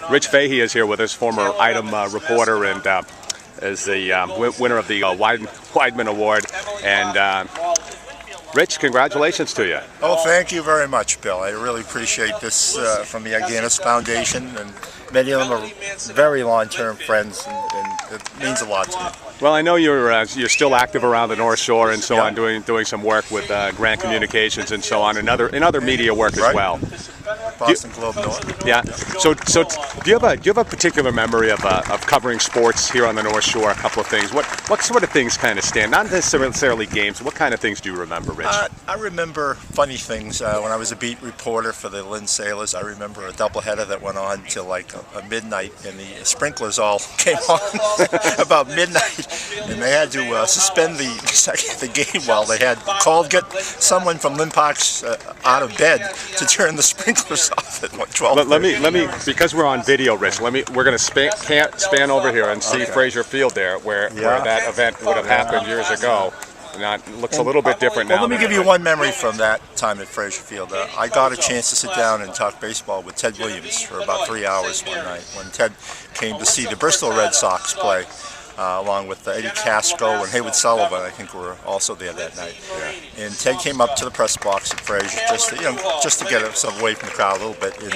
Rich Fahey is here with us, former Item reporter, and is the winner of the Weidner Award. And Rich, congratulations to you. Oh, thank you very much, Bill. I really appreciate this from the Agganis Foundation, and many of them are very long-term friends, and it means a lot to me. Well, I know you're still active around the North Shore and so on, doing some work with Grant Communications and so on, and other media work as well. Boston Globe North. Yeah. So do you have a particular memory of covering sports here on the North Shore? A couple of things. What sort of things kind of stand? Not necessarily games. What kind of things do you remember, Rich? I remember funny things. When I was a beat reporter for the Lynn Sailors, I remember a doubleheader that went on till like a midnight, and the sprinklers all came on about midnight, and they had to suspend the game while they had get someone from Lynn Park's out of bed to turn the sprinklers off at 12. Let me because we're on video, Rich. We're going to span over here and see Frazier Field there, where that event would have happened years ago. Now it looks a little bit different now. Well, let me give you one memory from that time at Frazier Field. I got a chance to sit down and talk baseball with Ted Williams for about 3 hours one night when Ted came to see the Bristol Red Sox play, along with Eddie Casco and Haywood Sullivan. I think were also there that night. Yeah. And Ted came up to the press box at Frazier just to get himself away from the crowd a little bit. And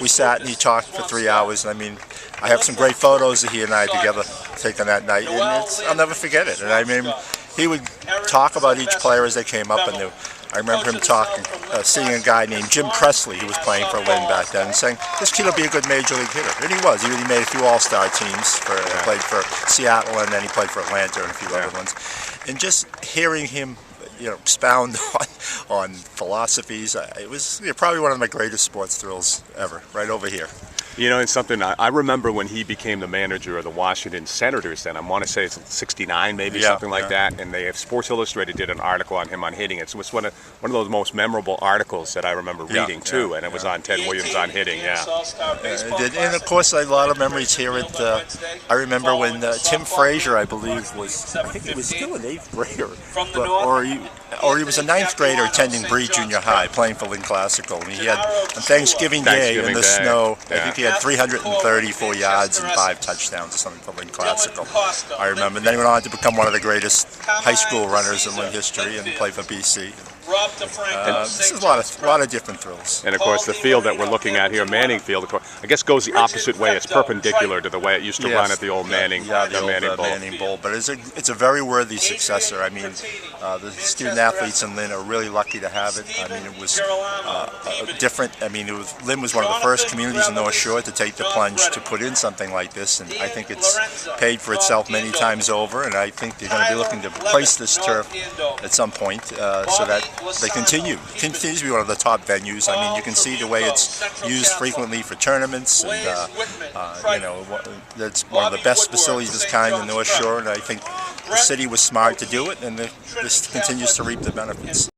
we sat and he talked for 3 hours. And I mean, I have some great photos that he and I together taken that night, and I'll never forget it. And I mean, he would talk about each player as they came up, and I remember him seeing a guy named Jim Presley, who was playing for Lynn back then, and saying, this kid will be a good major league hitter. And he was. He really made a few all-star teams. He played for Seattle, and then he played for Atlanta and a few other ones. And just hearing him expound on philosophies, it was probably one of my greatest sports thrills ever, right over here. You know, it's something I remember when he became the manager of the Washington Senators. Then I want to say it's '69, maybe something like that. And they have Sports Illustrated did an article on him on hitting it. So it's one of those most memorable articles that I remember reading too. And it was on Ted Williams on hitting. It did. And of course, a lot of memories here at. I remember when Tim Frazier, I believe, I think he was still an 8th grader, or he was a 9th grader attending Bree Junior High, playing for Lynn Classical. And he had on Thanksgiving Day in the snow. I think he had 334 yards and 5 touchdowns or something for Lynn Classical. I remember. And then he went on to become one of the greatest high school runners in Lynn history and play for BC. This is a lot of different thrills. And of course, the field that we're looking at here, Manning Field, of course, I guess goes the opposite way. It's perpendicular to the way it used to run at the old Manning, Manning Bowl. But it's a very worthy successor. I mean, the student athletes in Lynn are really lucky to have it. I mean, it was different. I mean, Lynn was one of the first communities in North Shore to take the plunge to put in something like this, and I think it's paid for itself many times over. And I think they're going to be looking to replace this turf at some point so that they continues to be one of the top venues. I mean, you can see the way it's used frequently for tournaments, and that's one of the best facilities of this kind in North Shore. And I think the city was smart to do it, and this continues to reap the benefits.